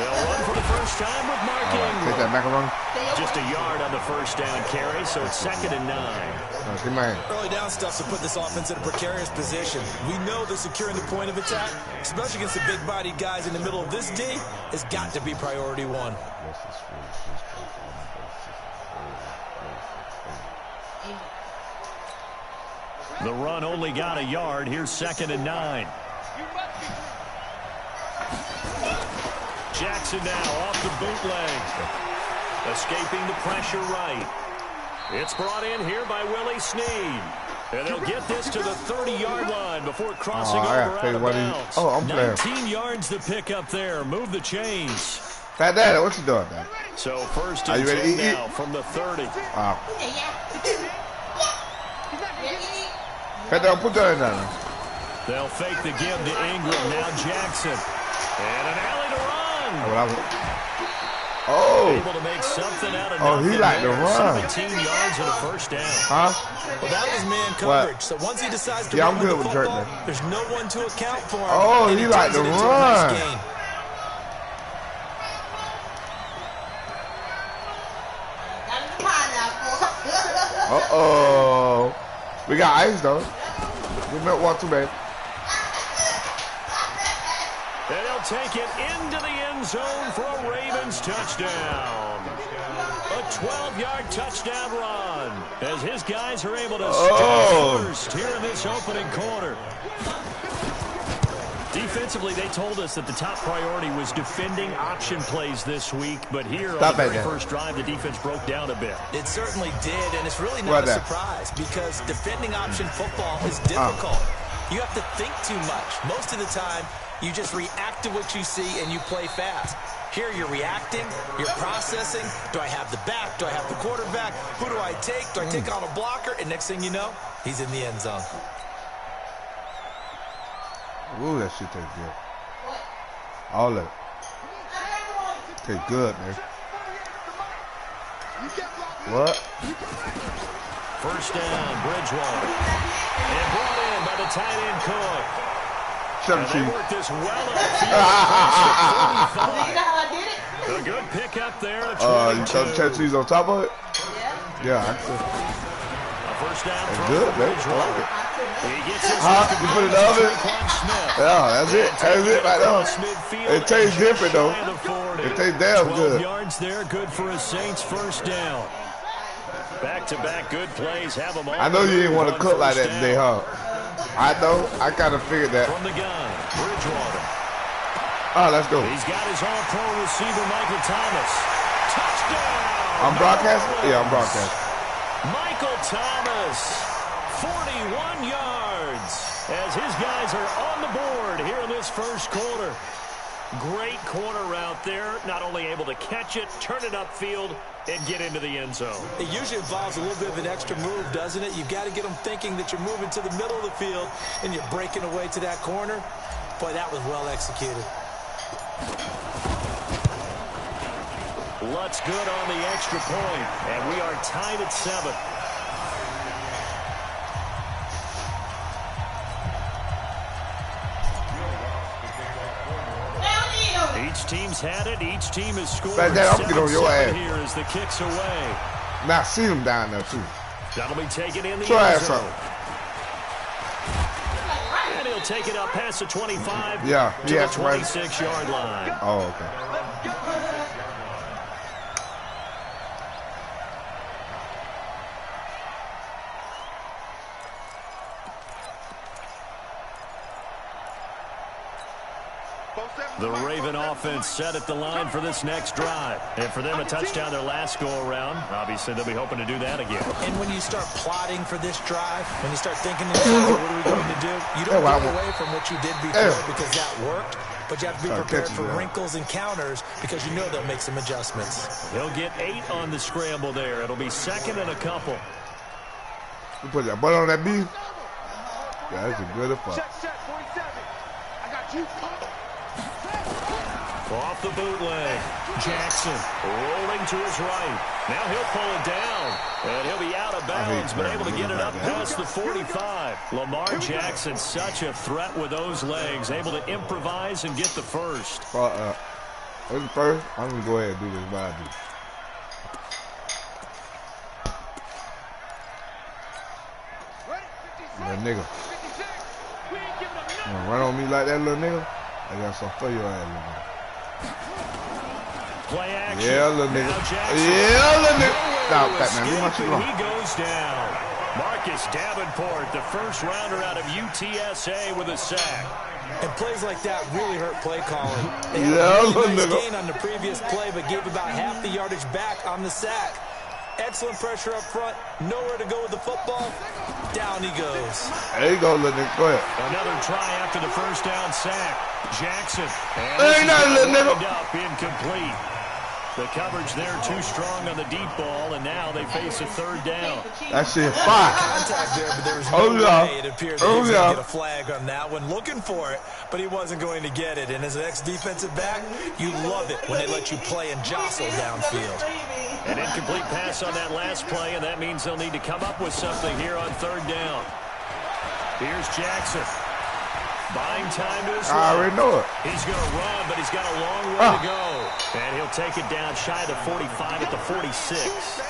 They'll run for the first time with Mark Ingram. Take that macaroni. Just a yard on the first down carry, so it's 2nd and 9. Early down stuff to put this offense in a precarious position. We know that securing the point of attack, especially against the big-bodied guys in the middle of this D, has got to be priority one. The run only got a yard. Here's 2nd and 9. Jackson now off the bootleg. Escaping the pressure right. It's brought in here by Willie Snead. And they'll get this to the 30-yard line before crossing over out of bounds. I'm 19 yards to pick up there. Move the chains. Fat Daddy, what you doing, man? So 1st and 10 now from the 30. Wow. Fat Daddy, put that in there. They'll fake the give to Ingram. Now Jackson. And an alley to run. Able to make something out of nothing. He like to run. 17 yards and a first down. Huh? Well, that was man coverage. So once he decides to run with the football, there's no one to account for him. He like to run. We got ice, though. We met one too bad. And they'll take it into the end zone for a Ravens touchdown. A 12-yard touchdown run as his guys are able to start first here in this opening quarter. Defensively, they told us that the top priority was defending option plays this week, but here on the very first drive, the defense broke down a bit. It certainly did, and it's really not a surprise because defending option football is difficult. You have to think too much. Most of the time, you just react to what you see and you play fast. Here you're reacting, you're processing. Do I have the back? Do I have the quarterback? Who do I take? Do I take on a blocker? And next thing you know, he's in the end zone. Ooh, that shit tastes good. All of it. Tastes good, man. What? First down, Bridgewater. And brought in by the tight end Cook. And they work this well up the field. A good pickup there. You throw the cheese on top of it? Yeah, I see. A first down from Bridgewater. He gets his you put it in the oven? Yeah, that's it. That's it right there. It tastes different, though. It tastes damn good. 12 yards there, good for a Saints first down. Back-to-back good plays. Have them all. I know you didn't want to cook like that today, huh? I know. I kind of figured that. From the gun, Bridgewater. Let's go. He's got his all-pro receiver, Michael Thomas. Touchdown! I'm broadcasting? Yeah, I'm broadcasting. Michael Thomas, 41 yards, as his guys are on the board here in this first quarter. Great corner route there, not only able to catch it, turn it upfield, and get into the end zone. It usually involves a little bit of an extra move, doesn't it? You've got to get them thinking that you're moving to the middle of the field and you're breaking away to that corner. Boy, that was well executed. Lutz good on the extra point, and we are tied at 7. Each team's had it. Each team has scored. I'm get on your ass. Here as the kicks away. Now see him down there too. That'll be taken in the end zone. And he'll take it up past the 25 to the 26-yard line. Oh, okay. The Raven offense set at the line for this next drive. And for them, a touchdown their last go-around. Obviously, they'll be hoping to do that again. And when you start plotting for this drive, when you start thinking, what are we going to do? You don't go away from what you did before because that worked. But you have to be prepared for wrinkles and counters because you know they'll make some adjustments. He'll get 8 on the scramble there. It'll be 2nd and a couple. You put that butt on that beef? Yeah, that's a good fuck. I got you. Off the bootleg. Jackson rolling to his right. Now he'll pull it down. And he'll be out of bounds, but able to get it up past the 45. Lamar Jackson, such a threat with those legs. Able to improvise and get the first. What's the first? I'm gonna go ahead and do this. What I do. Little nigga. You run on me like that, little nigga? I got something for your ass, little nigga. Play action. Yeah, little nigga. Yeah, little nigga. Stop that, man. Leave my shit alone. He goes down. Marcus Davenport, the first rounder out of UTSA with a sack. And plays like that really hurt play calling. They had Yeah, a really nice nigga. gain on the previous play, but gave about half the yardage back on the sack. Excellent pressure up front. Nowhere to go with the football. Down he goes. There you go, little nigga. Go ahead. Another try after the first down sack. Jackson. There ain't nothing, little nigga. Up, incomplete. The coverage there too strong on the deep ball, and now they face a third down. That shit fire. Contact there, but there was no way it appeared that he was going to get a flag on that one. Looking for it, but he wasn't going to get it. And as an ex-defensive back, you love it when they let you play and jostle downfield. An incomplete pass on that last play, and that means they'll need to come up with something here on third down. Here's Jackson. Buying time to his left. I already know it. He's going to run, but he's got a long way to go. And he'll take it down shy of the 45 at the 46.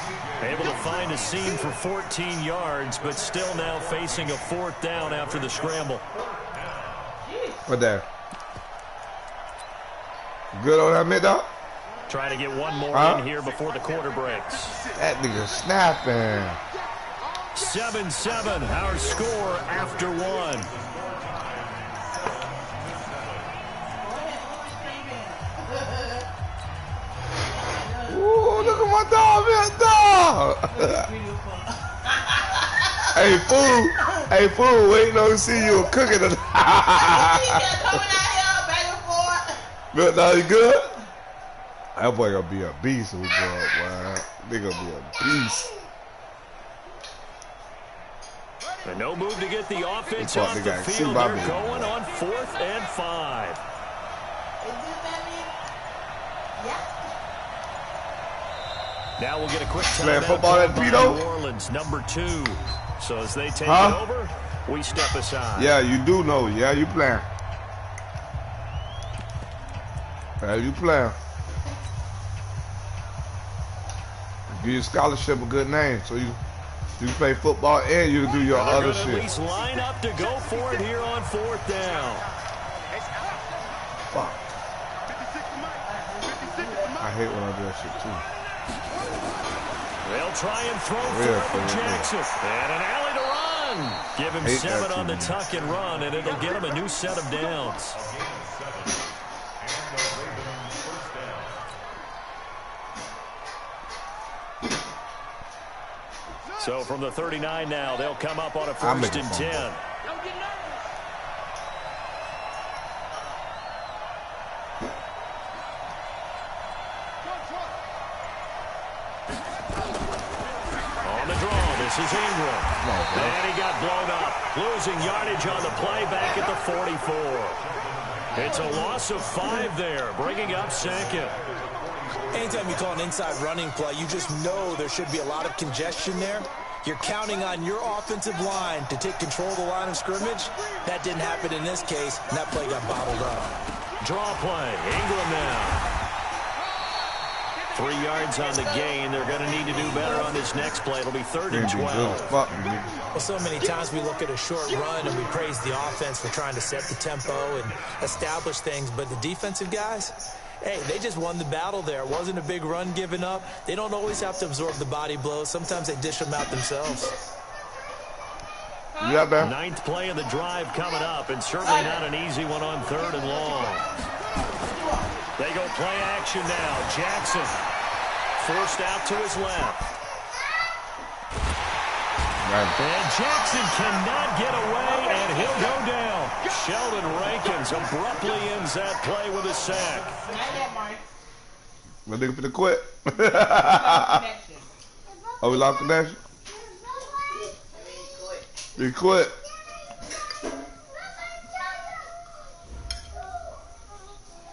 Able to find a seam for 14 yards, but still now facing a fourth down after the scramble. What that? Good on that mid dog? Trying to get one more in here before the quarter breaks. That nigga snapping. 7-7, our score after one. Ooh, look at my dog, man, dog. Hey, fool, waiting on to see you cooking it. But now you good? That boy gonna be a beast when we go up, man. They gonna be a beast. And no move to get the offense off the field. They're going on 4th and 5. Now we'll get a quick time playing football at Pito. New Orleans, number 2. So as they take it over, we step aside. Yeah, you do know. Yeah, you playing. Yeah, you playing. Give your scholarship a good name, so you play football and you do your other shit. At least line up to go for it here on 4th down. Fuck. I hate when I do that shit too. They'll try and throw for Jackson. And an alley to run. Give him 7 on the tuck and run, and it'll get him a new set of downs. So from the 39 now, they'll come up on a 1st and 10. This is Ingram. And he got blown up. Losing yardage on the play back at the 44. It's a loss of 5 there, bringing up 2nd. Anytime you call an inside running play, you just know there should be a lot of congestion there. You're counting on your offensive line to take control of the line of scrimmage. That didn't happen in this case, and that play got bottled up. Draw play. Ingram now. 3 yards on the gain. They're going to need to do better on this next play. It'll be 3rd and 12. Well, so many times we look at a short run and we praise the offense for trying to set the tempo and establish things, but the defensive guys, hey, they just won the battle there. It wasn't a big run given up. They don't always have to absorb the body blows. Sometimes they dish them out themselves. Yeah, man. 9th play of the drive coming up, and certainly not an easy one on 3rd and long. They go play action now. Jackson forced out to his left. And Jackson cannot get away, and he'll go down. Sheldon Rankins abruptly ends that play with a sack. My nigga finna quit. Oh, we lost connection? He quit.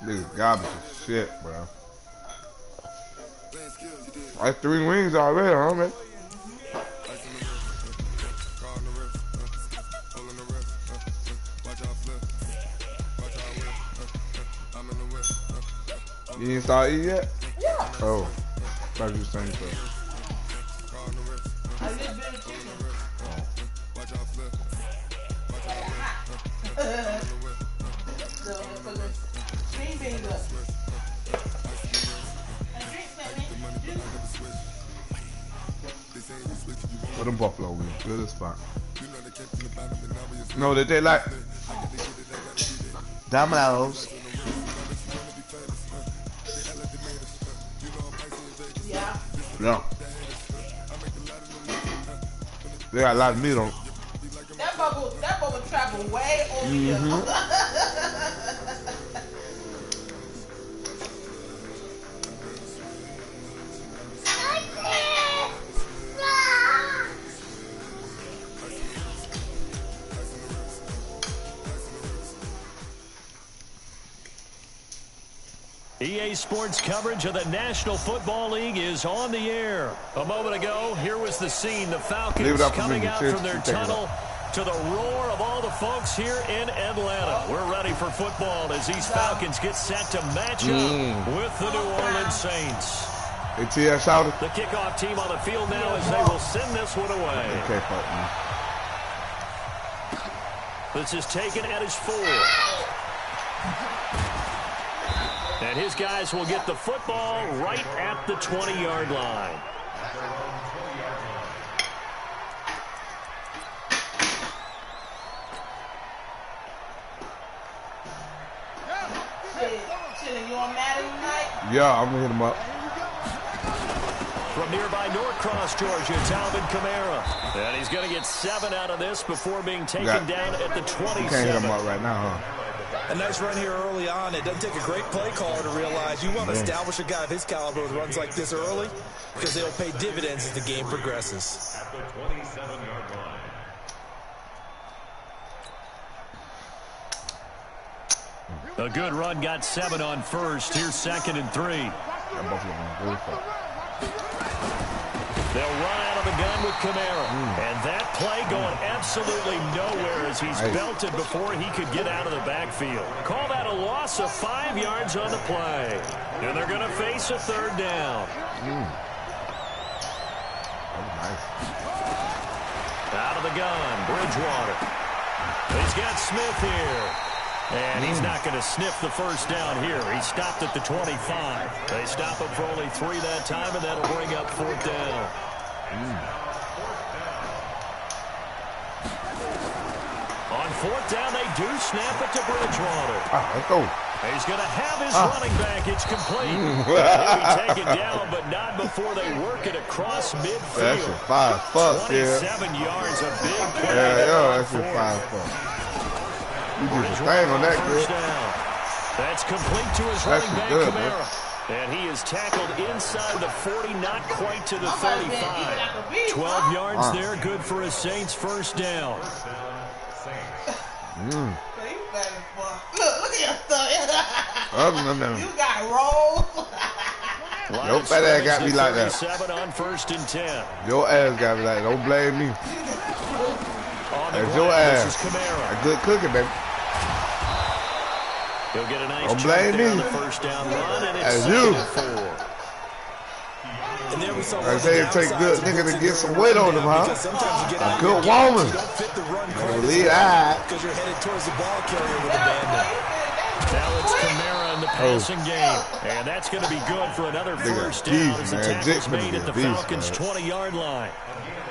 Nigga garbage as shit, bro. Like 3 rings already, huh, man? You didn't start eating yet? Yeah. Oh. Thought you were saying so. I did bit of chicken. Green beans up. And drink that, man. What them buffalo wings? Good as fuck. No, they like Domino's. Yeah. Yeah. They got a lot of meat on. That bubble traveled way over here. EA Sports coverage of the National Football League is on the air. A moment ago, here was the scene. The Falcons coming out from their tunnel to the roar of all the folks here in Atlanta. We're ready for football as these Falcons get set to match up with the New Orleans Saints. ATS out. The kickoff team on the field now as they will send this one away. Okay, partner. This is taken at his 4. And his guys will get the football right at the 20-yard line. You on Madden tonight? Yeah, I'm gonna hit him up. From nearby Norcross, Georgia, Alvin Kamara. And he's going to get 7 out of this before being taken down at the 27. You can't hit him up right now, huh? A nice run here early on. It doesn't take a great play caller to realize you want to establish a guy of his caliber with runs like this early because they'll pay dividends as the game progresses. At the 27-yard line. A good run, got 7 on first. Here's 2nd and 3. They'll run out of the gun with Kamara. And that play going absolutely nowhere as he's belted before he could get out of the backfield. Call that a loss of 5 yards on the play. And they're going to face a 3rd down. Out of the gun, Bridgewater. He's got Smith here. And he's not going to sniff the first down here. He stopped at the 25. They stop him for only 3 that time, and that'll bring up 4th down. On 4th down, they do snap it to Bridgewater. Let's go. He's going to have his running back. It's complete. He'll be taken down, but not before they work it across midfield. That's a 5-fuck, 27 yards, a big play. Yeah, that's a 5-fuck. You did the thing on that, kid. That's complete to his running back, Kamara. And he is tackled inside the 40, not quite to the 35. 12 yards there, good for a Saints first down. Look at your stuff. You got rolled. Your fat ass got me like that. 7 on 1st and 10. Your ass got me like that. Don't blame me. That's your ass. A good cooking, baby. He'll get a nice don't blame me. On the first down run, and it's you. 4. And there we saw I say it take good nigga to get some weight on him, huh? A good woman. Lead eye. Because you're headed towards the ball carrier with a bandit. Now it's Kamara in the passing game. And that's going to be good for another first down as the tackle's made at the Falcons' 20-yard line.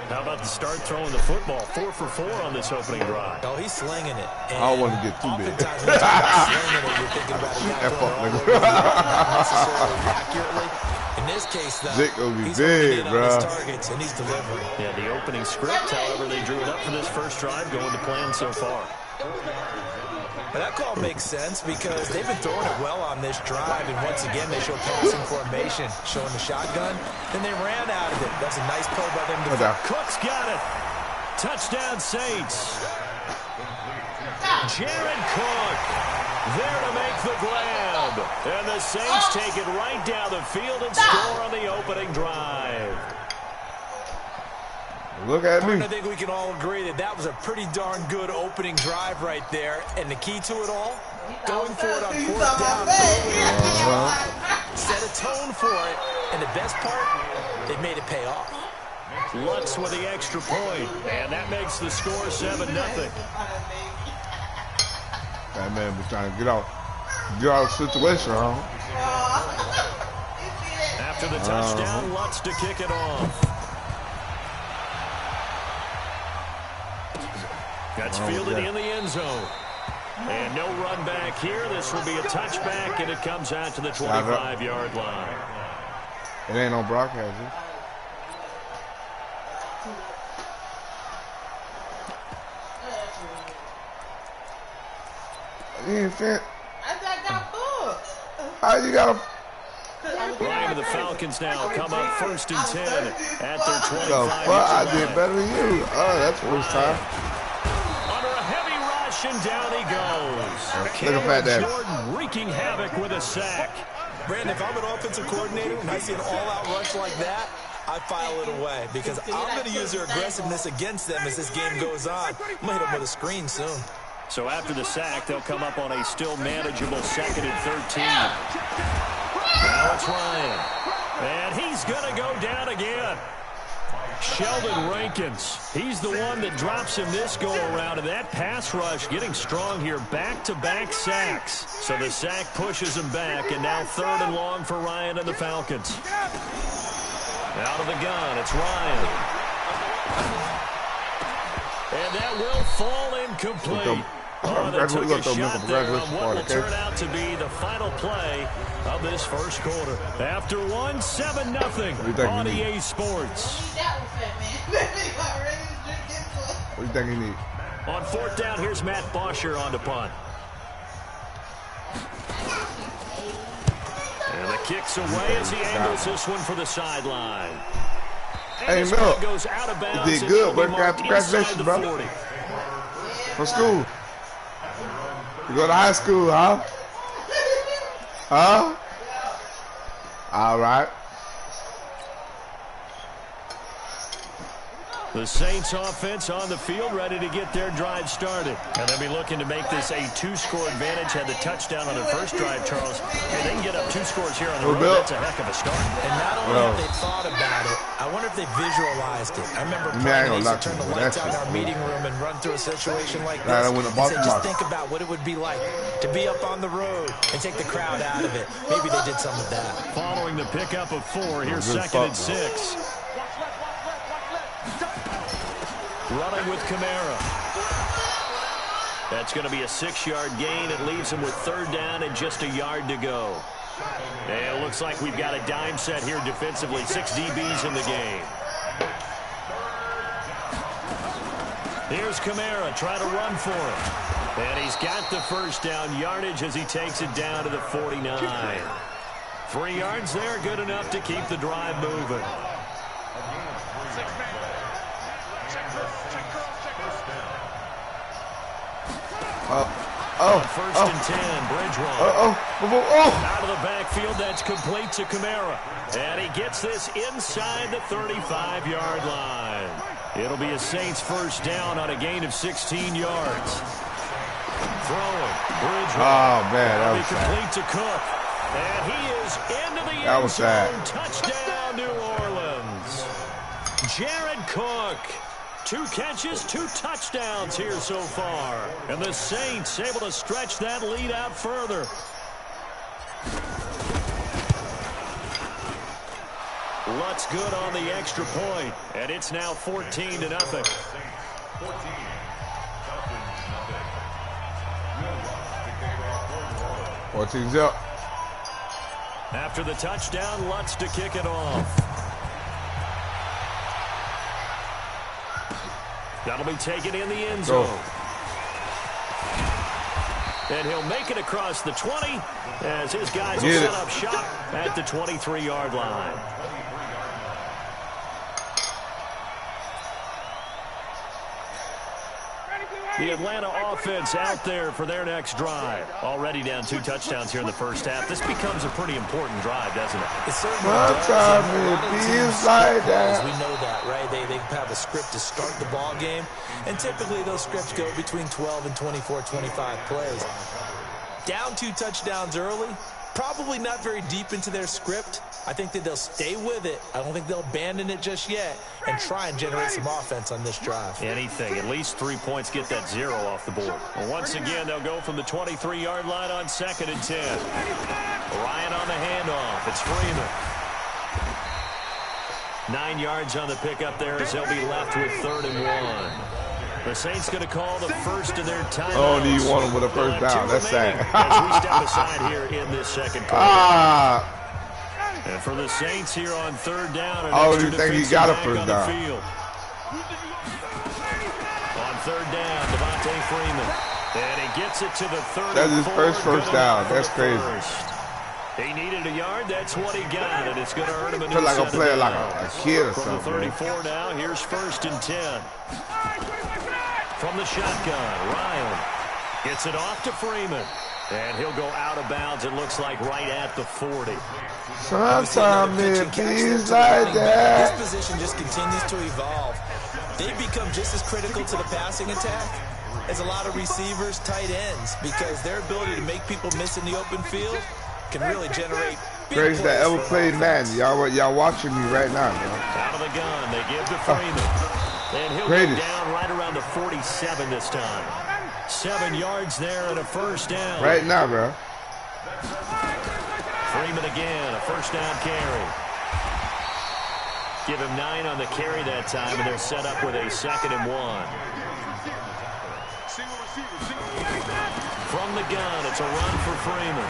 How about the start throwing the football? 4 for 4 on this opening drive. Oh, he's slinging it. And I don't want to get too big. oftentimes when you talk about slinging it, you're thinking about it not throwing all necessarily accurately. In this case, though, Dick will be he's big, on bro. his targets and he's delivering. Yeah, the opening script, however, they drew it up for this first drive, going to plan so far. But that call makes sense because they've been throwing it well on this drive, and once again they show passing formation, showing the shotgun. Then they ran out of it. That's a nice play by them. Cook's got it. Touchdown Saints. Jared Cook there to make the grab. And the Saints take it right down the field and score on the opening drive. Look at me. I think we can all agree that that was a pretty darn good opening drive right there. And the key to it all, going for it on 4th down. atoned for it, and the best part, they've made it pay off. Lutz with the extra point, and that makes the score 7-0. That man was trying to get out of the situation, huh? After the touchdown, Lutz to kick it off. That's fielded in the end zone. And no run back here. This will be a touchback, and it comes out to the 25-yard line. It ain't no broadcast. You ain't fit. I got booked. How you got a... Ryan of the Falcons now come up 1st and 10 at their 25. I did better than you. Oh, that's first time. Under a heavy rush, and down he goes. Look at that. Jordan wreaking havoc with a sack. Brandon, if I'm an offensive coordinator and I see an all-out rush like that, I file it away because I'm going to use their aggressiveness against them as this game goes on. I'm going to hit them with a screen soon. So after the sack, they'll come up on a still manageable 2nd and 13. Now it's Ryan. And he's going to go down again. Sheldon Rankins. He's the one that drops him this go-around. And that pass rush getting strong here. Back-to-back sacks. So the sack pushes him back. And now 3rd and long for Ryan and the Falcons. Out of the gun, it's Ryan. And that will fall incomplete. Oh, they took a shot there on what will turn out to be the final play of this first quarter. After 7-0 on EA Sports. What do you think he needs? On 4th down, here's Matt Bosher on to punt. And the kick's away as he angles this one for the sideline. Hey, Mel, goes out of bounds. You did good, bro. Congratulations, brother. For school. You go to high school, huh? Huh? All right. The Saints offense on the field, ready to get their drive started. And they'll be looking to make this a 2-score advantage. Had the touchdown on their first drive, Charles. If they can get up 2 scores here on the road, that's a heck of a start. And not only have they thought about it, I wonder if they visualized it. I remember Brian used to turn the lights out in our meeting room and run through a situation like this. And said, just think about what it would be like to be up on the road and take the crowd out of it. Maybe they did some of that. Following the pickup of 4, here's 2nd and 6. Running with Kamara. That's going to be a 6-yard gain. It leaves him with 3rd down and just a yard to go. And it looks like we've got a dime set here defensively. 6 DBs in the game. Here's Kamara trying to run for him. And he's got the 1st down yardage as he takes it down to the 49. 3 yards there, good enough to keep the drive moving. First and 10, Bridgewater. Out of the backfield, that's complete to Kamara. And he gets this inside the 35-yard line. It'll be a Saints 1st down on a gain of 16 yards. Throwing, Bridgewater. Oh, man, that was complete to Cook. And he is into the end zone. Touchdown, New Orleans. Jared Cook. 2 catches, 2 touchdowns here so far. And the Saints able to stretch that lead out further. Lutz good on the extra point. And it's now 14-0. 14-0. After the touchdown, Lutz to kick it off. That'll be taken in the end zone. And he'll make it across the 20 as his guys will set up shop at the 23-yard line. The Atlanta offense out there for their next drive. Already down 2 touchdowns here in the first half. This becomes a pretty important drive, doesn't it? It certainly does. We know that, right? They have a script to start the ball game, and typically those scripts go between 12 and 24, 25 plays. Down 2 touchdowns early, probably not very deep into their script. I think that they'll stay with it. I don't think they'll abandon it just yet and try and generate some offense on this drive. Anything. At least 3 points, get that 0 off the board. Well, once again, they'll go from the 23-yard line on 2nd and 10. Ryan on the handoff. It's Freeman. 9 yards on the pickup there as they'll be left with 3rd and 1. The Saints going to call the first of their timeouts. Oh, do you want them with a first down? That's sad. As we step aside here in this second quarter. And for the Saints here on 3rd down, oh, you think he got a first down? On 3rd down, Devontae Freeman. And he gets it to the 34. That's his first down. That's crazy. He needed a yard. That's what he got, and it's going to hurt him a new feel like set a player, of like a kid or From something. the 34 now, here's 1st and 10. From the shotgun, Ryan gets it off to Freeman. And he'll go out of bounds, it looks like, right at the 40. Sometimes it feels like that. This position just continues to evolve. They become just as critical to the passing attack as a lot of receivers, tight ends, because their ability to make people miss in the open field can really generate big Greatest that ever plays played Madden. Y'all watching me right now, bro. Out of the gun, they give to Freeman. And he'll go down right around the 47 this time. 7 yards there and a first down. Right now, bro. Freeman again, a first down carry. Give him 9 on the carry that time, and they're set up with a 2nd and 1. From the gun, it's a run for Freeman.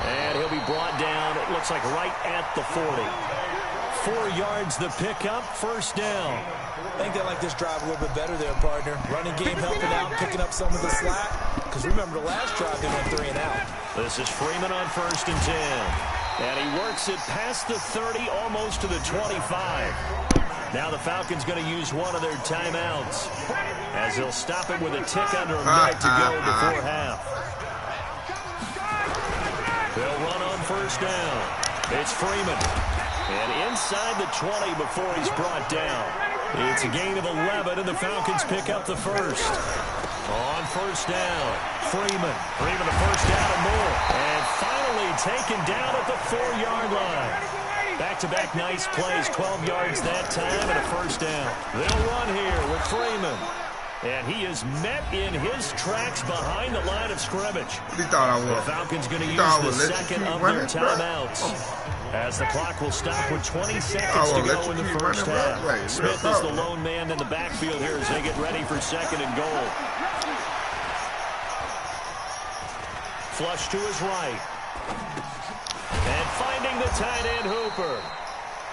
And he'll be brought down, it looks like right at the 40. 4 yards the pickup, first down. I think they like this drive a little bit better there, partner. Running game helping out, picking up some of the slack. Because remember, the last drive they went 3 and out. This is Freeman on 1st and 10. And he works it past the 30, almost to the 25. Now the Falcons going to use one of their timeouts, as they'll stop it with a tick under a minute to go before half. They'll run on first down. It's Freeman. And inside the 20 before he's brought down. It's a gain of 11, and the Falcons pick up the first. On first down, Freeman. Freeman the first down and more. And finally taken down at the 4-yard line. Back-to-back nice plays, 12 yards that time and a first down. They'll run here with Freeman. And he is met in his tracks behind the line of scrimmage. He thought I was. The Falcons going to use the second of their timeouts. As the clock will stop with 20 seconds to go in the first half. Smith is the lone man in the backfield here as they get ready for 2nd and goal. Flush to his right. And finding the tight end Hooper.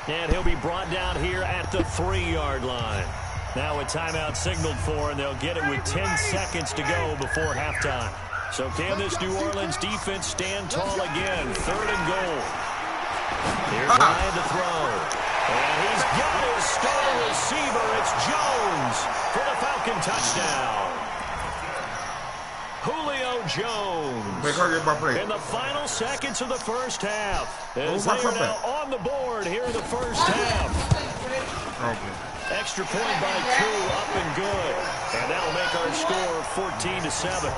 And he'll be brought down here at the 3-yard line. Now a timeout signaled for, and they'll get it with 10 seconds to go before halftime. So can this New Orleans defense stand tall again? 3rd and goal. Here's Ryan to throw. And he's got his star receiver. It's Jones for the Falcon touchdown. Julio Jones in the final seconds of the first half. As they are now on the board here in the first half. Extra point by Koo, up and good. And that'll make our score 14-7.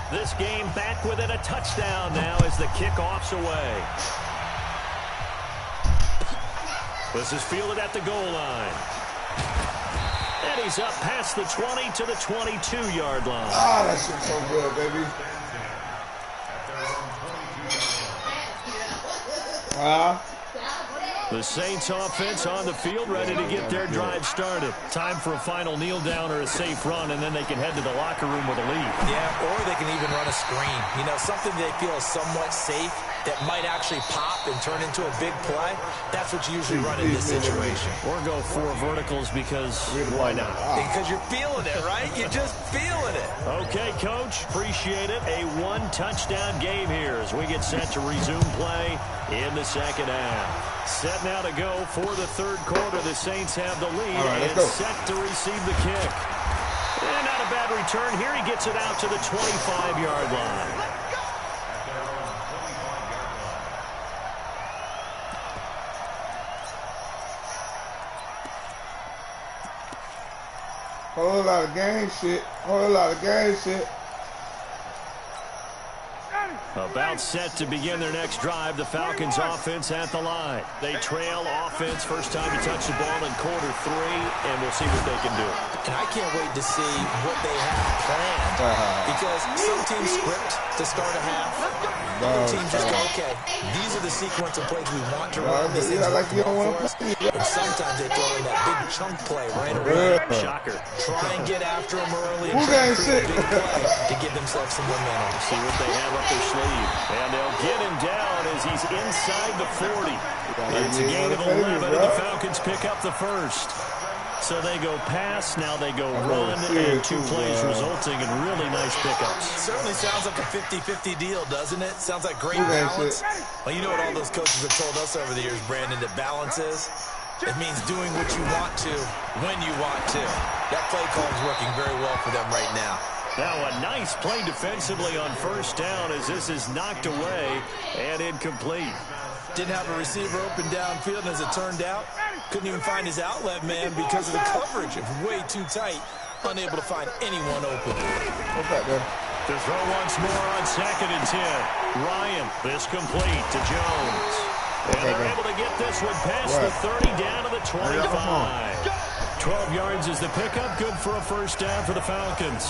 This game back within a touchdown now as the kickoff's away. This is fielded at the goal line. And he's up past the 20 to the 22-yard line. Ah, that shit's so good, baby. The Saints offense on the field, ready to get their drive started. Time for a final kneel down or a safe run, and then they can head to the locker room with a lead. Yeah, or they can even run a screen. You know, something they feel is somewhat safe that might actually pop and turn into a big play. That's what you usually run in this situation. Or go 4 verticals because why not? Because you're feeling it, right? You're just feeling it. Okay, Coach. Appreciate it. A 1-touchdown game here as we get set to resume play in the second half. Set now to go for the 3rd quarter. The Saints have the lead and set to receive the kick. And not a bad return here. He gets it out to the 25-yard line. Whole lot of gang shit. Whole lot of gang shit. About set to begin their next drive. The Falcons offense at the line. They trail offense first time to touch the ball in quarter 3, and we'll see what they can do. And I can't wait to see what they have planned. Because some teams script to start a half. Other teams just go, okay, these are the sequence of plays we want to run. This is like you don't want to play. And sometimes they throw in that big chunk play right away. Shocker. Try and get after them early and Who try got and create sick? a big play to give themselves some momentum. See what they have up their sleeve. And they'll get him down as he's inside the 40. It's a gain of 11, and the Falcons pick up the first. So they go pass, now they go run, and 2 plays resulting in really nice pickups. Certainly sounds like a 50-50 deal, doesn't it? Sounds like great balance. Well, you know what all those coaches have told us over the years, Brandon, that balance is? It means doing what you want to, when you want to. That play call is working very well for them right now. Now a nice play defensively on first down as this is knocked away and incomplete. Didn't have a receiver open downfield, and as it turned out, couldn't even find his outlet man because of the coverage. It was way too tight, unable to find anyone open. What's that there? To throw once more on 2nd and 10. Ryan, this complete to Jones. And they're able to get this one past the 30 down to the 25. 12 yards is the pickup, good for a first down for the Falcons.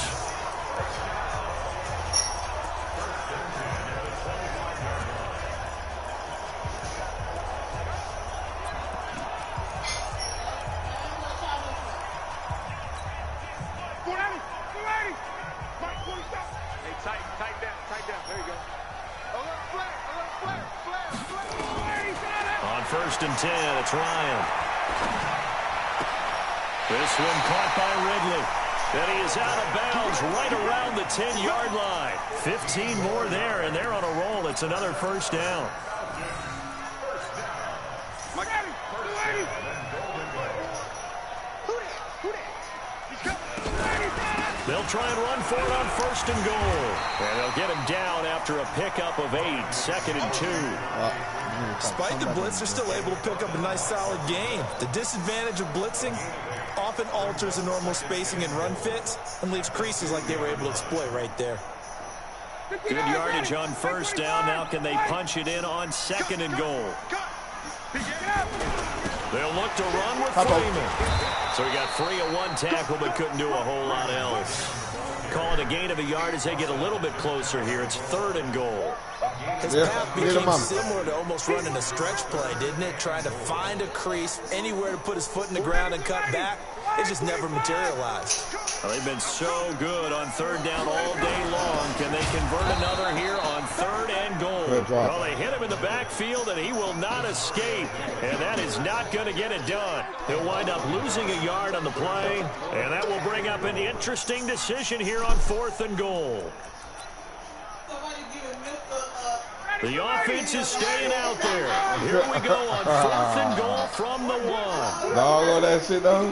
First and 10, it's Ryan. This one caught by Ridley. And he is out of bounds right around the 10-yard line. 15 more there, and they're on a roll. It's another first down. They'll try and run for it on 1st and goal. And they'll get him down after a pickup of 8, 2nd and 2. Despite the blitz, they're still able to pick up a nice, solid gain. The disadvantage of blitzing often alters the normal spacing and run fits and leaves creases like they were able to exploit right there. Good yardage on first down. Now can they punch it in on 2nd and goal? They'll look to run with Freeman. So he got free of 1 tackle but couldn't do a whole lot else. Call it a gain of a yard as they get a little bit closer here. It's 3rd and goal. His path became similar to almost running a stretch play, didn't it? Trying to find a crease, anywhere to put his foot in the ground and cut back. It just never materialized. Well, they've been so good on 3rd down all day long. Can they convert another here on 3rd and goal? Well, they hit him in the backfield, and he will not escape. And that is not going to get it done. He'll wind up losing a yard on the play, and that will bring up an interesting decision here on 4th and goal. The offense is staying out there. Here we go on 4th and goal from the 1. Dog on that shit, though.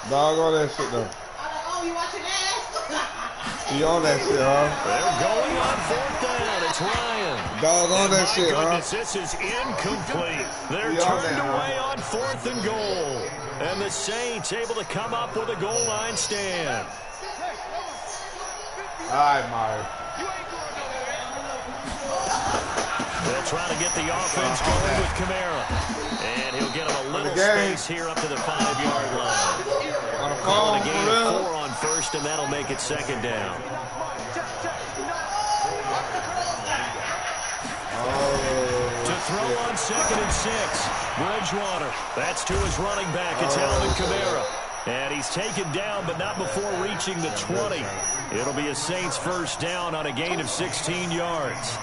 Dog on that shit, though. You on that shit, huh? They're going on 4th down. It's Ryan. Dog on that shit, huh? This is incomplete. They're turned away on 4th and goal. And the Saints able to come up with a goal line stand. All right, Mario. They'll try to get the offense going with Kamara. And he'll get him a little space here up to the 5-yard line. Call it a gain of 4 on 1st, and that'll make it 2nd down. To throw on 2nd and 6. Bridgewater. That's to his running back. It's Alvin Kamara. And he's taken down, but not before reaching the 20. It'll be a Saints first down on a gain of 16 yards.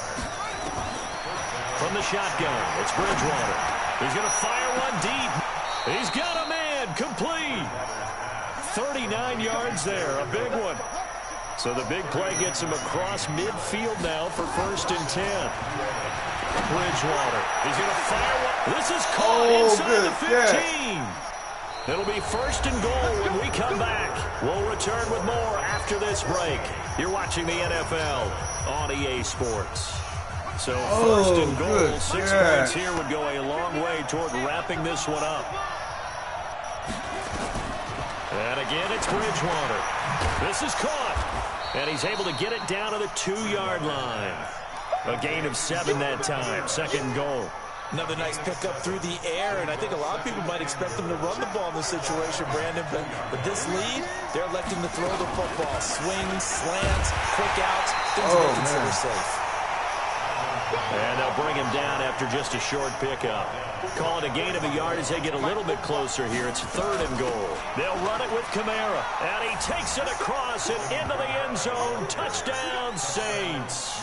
From the shotgun, it's Bridgewater. He's going to fire one deep. He's got a man, complete. 39 yards there, a big one. So the big play gets him across midfield now for 1st and 10. Bridgewater, he's going to fire one. This is caught inside the 15. It'll be 1st and goal when we come back. We'll return with more after this break. You're watching the NFL on EA Sports. So 1st and goal, 6 points here would go a long way toward wrapping this one up. And again, it's Bridgewater. This is caught. And he's able to get it down to the 2-yard line. A gain of 7 that time. Second goal. Another nice pickup through the air, and I think a lot of people might expect them to run the ball in this situation, Brandon, but with this lead, they're electing to throw the football. Swings, slants, quick outs, things they consider safe. And they'll bring him down after just a short pickup. Call it a gain of a yard as they get a little bit closer here. It's 3rd and goal. They'll run it with Kamara, and he takes it across and into the end zone. Touchdown, Saints.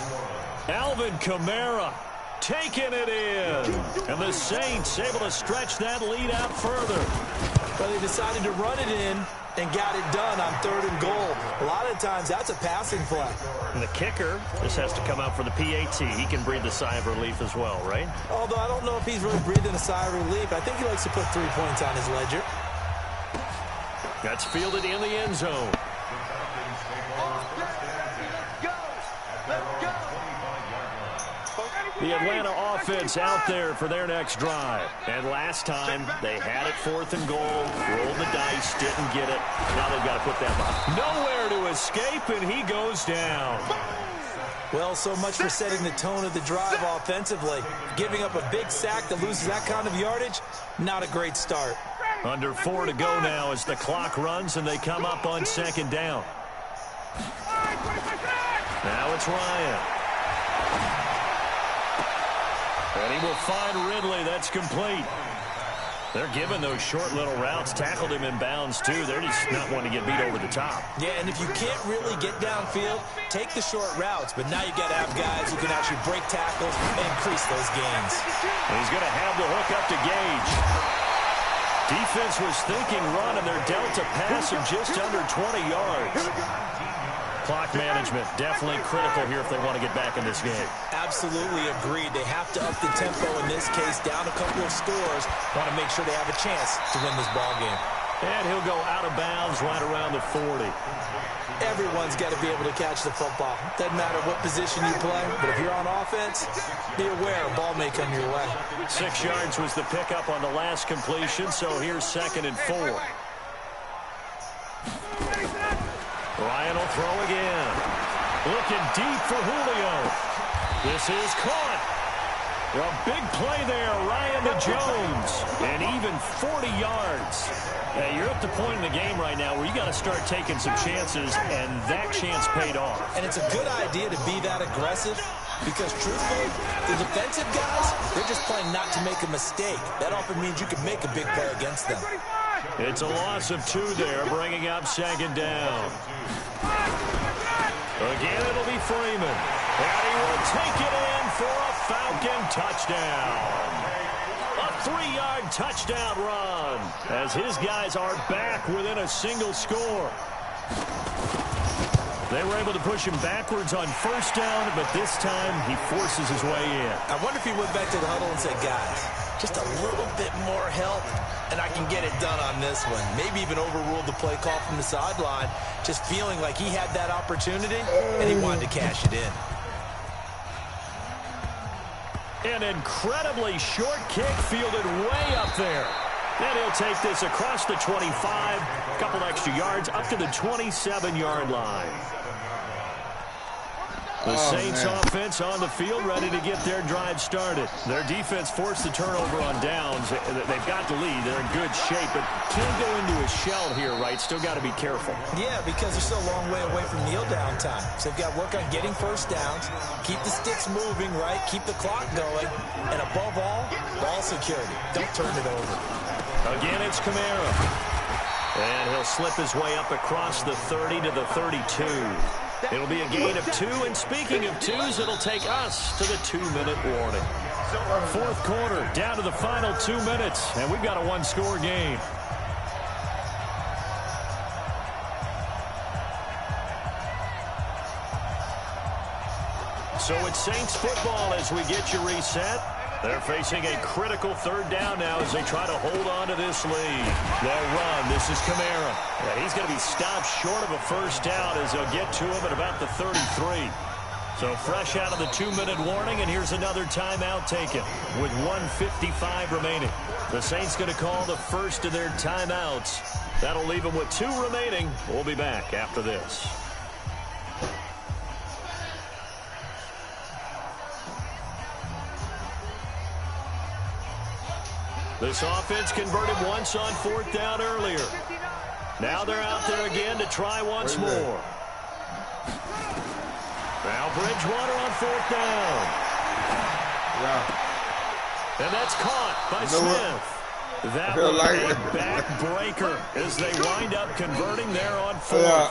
Alvin Kamara taking it in. And the Saints able to stretch that lead out further. Well, they decided to run it in and got it done on 3rd and goal. A lot of times, that's a passing play. And the kicker, this has to come out for the PAT. He can breathe a sigh of relief as well, right? Although I don't know if he's really breathing a sigh of relief. I think he likes to put 3 points on his ledger. That's fielded in the end zone. The Atlanta offense out there for their next drive. And last time, they had it 4th and goal, rolled the dice, didn't get it. Now they've got to put that behind. Nowhere to escape, and he goes down. Well, so much for setting the tone of the drive offensively. Giving up a big sack that loses that kind of yardage, not a great start. Under 4 to go now as the clock runs, and they come up on 2nd down. Now it's Ryan. And he will find Ridley. That's complete. They're giving those short little routes. Tackled him in bounds, too. They're just not wanting to get beat over the top. Yeah, and if you can't really get downfield, take the short routes. But now you got to have guys who can actually break tackles and increase those gains. And he's going to have the hook up to Gage. Defense was thinking run, and they're dealt a pass of just under 20 yards. Clock management definitely critical here if they want to get back in this game. Absolutely agreed. They have to up the tempo in this case, down a couple of scores. Want to make sure they have a chance to win this ball game. And he'll go out of bounds right around the 40. Everyone's got to be able to catch the football. Doesn't matter what position you play, but if you're on offense, be aware a ball may come your way. 6 yards was the pickup on the last completion, so here's 2nd and 4. Ryan will throw again. Looking deep for Julio. This is caught. A big play there, Ryan to Jones. And even 40 yards. Hey, you're at the point in the game right now where you got to start taking some chances, and that chance paid off. And it's a good idea to be that aggressive because, truthfully, the defensive guys, they're just playing not to make a mistake. That often means you can make a big play against them. It's a loss of 2 there, bringing up 2nd down. Again, it'll be Freeman. And he will take it in for a Falcon touchdown. A 3-yard touchdown run as his guys are back within a single score. They were able to push him backwards on 1st down, but this time he forces his way in. I wonder if he went back to the huddle and said, guys, just a little bit more help, and I can get it done on this one. Maybe even overruled the play call from the sideline, just feeling like he had that opportunity, and he wanted to cash it in. An incredibly short kick fielded way up there. And he'll take this across the 25, a couple extra yards, up to the 27-yard line. The Saints offense on the field ready to get their drive started. Their defense forced the turnover on downs. They've got the lead. They're in good shape, but can't go into a shell here, right? Still got to be careful. Yeah, because they're still a long way away from kneel down time. So they've got to work on getting 1st downs, keep the sticks moving, right? Keep the clock going. And above all, ball security. Don't turn it over. Again, it's Kamara. And he'll slip his way up across the 30 to the 32. It'll be a gain of 2, and speaking of 2s, it'll take us to the 2-minute warning. 4th quarter, down to the final 2 minutes, and we've got a 1-score game. So it's Saints football as we get you reset. They're facing a critical 3rd down now as they try to hold on to this lead. They'll run. This is Kamara. And he's going to be stopped short of a 1st down as they'll get to him at about the 33. So fresh out of the 2-minute warning, and here's another timeout taken with 1:55 remaining. The Saints going to call the first of their timeouts That'll leave him with 2 remaining. We'll be back after this. This offense converted once on 4th down earlier. Now they're out there again to try once more. Now Bridgewater on 4th down. Yeah. And that's caught by Smith. That was a backbreaker as they wind up converting there on 4th. Yeah.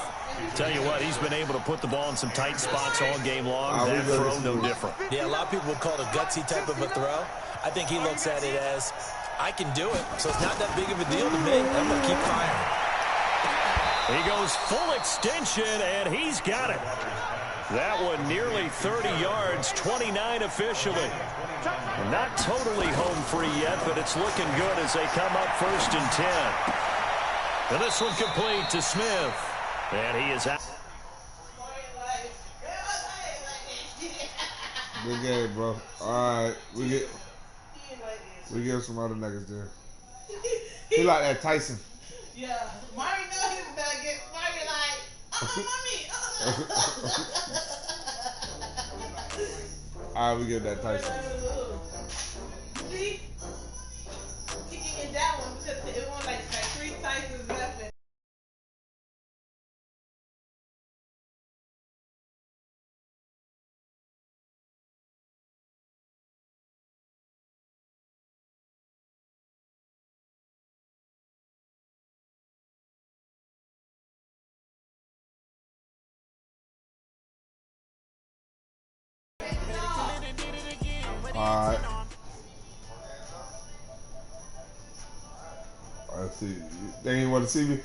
Tell you what, he's been able to put the ball in some tight spots all game long. That throw, no different. Yeah, a lot of people would call it a gutsy type of a throw. I think he looks at it as, I can do it, so it's not that big of a deal to me. I'm going to keep firing. He goes full extension, and he's got it. That one nearly 30 yards, 29 officially. Not totally home free yet, but it's looking good as they come up 1st and 10. And this one complete to Smith. And he is out. Good game, bro. All right, we get some other niggas there. He like that Tyson. Yeah, Mario knows he's gonna get Mario like, mommy. All right, we get that Tyson. See, he can get that one because it was like 3 Tysons left. All right. Let's see. They ain't want to see me.